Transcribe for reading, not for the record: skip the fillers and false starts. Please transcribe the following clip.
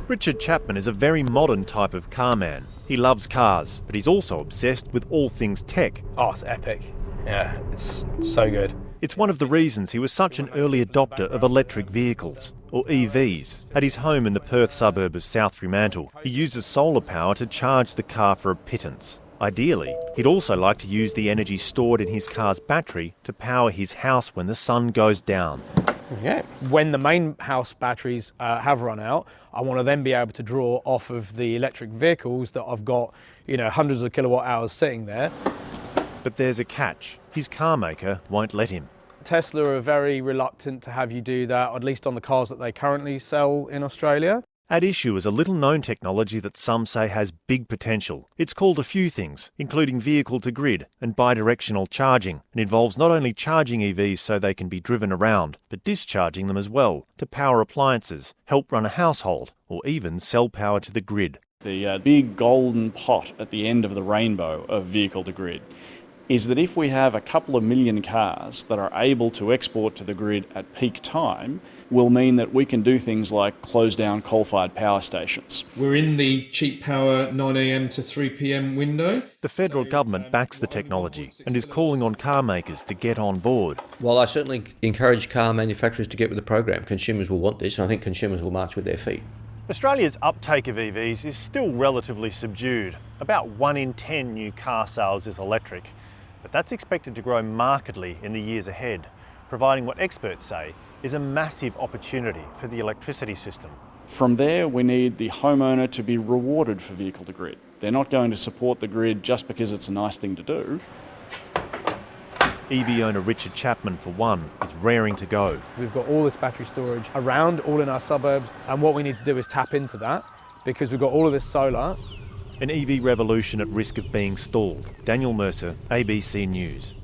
Richard Chapman is a very modern type of car man. He loves cars, but he's also obsessed with all things tech. Oh, it's epic. Yeah, it's so good. It's one of the reasons he was such an early adopter of electric vehicles, or EVs. At his home in the Perth suburb of South Fremantle, he uses solar power to charge the car for a pittance. Ideally, he'd also like to use the energy stored in his car's battery to power his house when the sun goes down. Yeah. When the main house batteries have run out, I want to then be able to draw off of the electric vehicles that I've got, hundreds of kilowatt hours sitting there. But there's a catch. His car maker won't let him. Tesla are very reluctant to have you do that, at least on the cars that they currently sell in Australia. At issue is a little-known technology that some say has big potential. It's called a few things, including vehicle-to-grid and bidirectional charging, and involves not only charging EVs so they can be driven around, but discharging them as well to power appliances, help run a household, or even sell power to the grid. The big golden pot at the end of the rainbow of vehicle-to-grid is that if we have a couple of million cars that are able to export to the grid at peak time, will mean that we can do things like close down coal-fired power stations. We're in the cheap power 9 a.m. to 3 p.m. window. The federal government backs the technology and is calling on car makers to get on board. While I certainly encourage car manufacturers to get with the program, consumers will want this, and I think consumers will march with their feet. Australia's uptake of EVs is still relatively subdued. About 1 in 10 new car sales is electric, but that's expected to grow markedly in the years ahead, providing what experts say is a massive opportunity for the electricity system. From there, we need the homeowner to be rewarded for vehicle-to-grid. They're not going to support the grid just because it's a nice thing to do. EV owner Richard Chapman, for one, is raring to go. We've got all this battery storage around, all in our suburbs, and what we need to do is tap into that because we've got all of this solar. An EV revolution at risk of being stalled. Daniel Mercer, ABC News.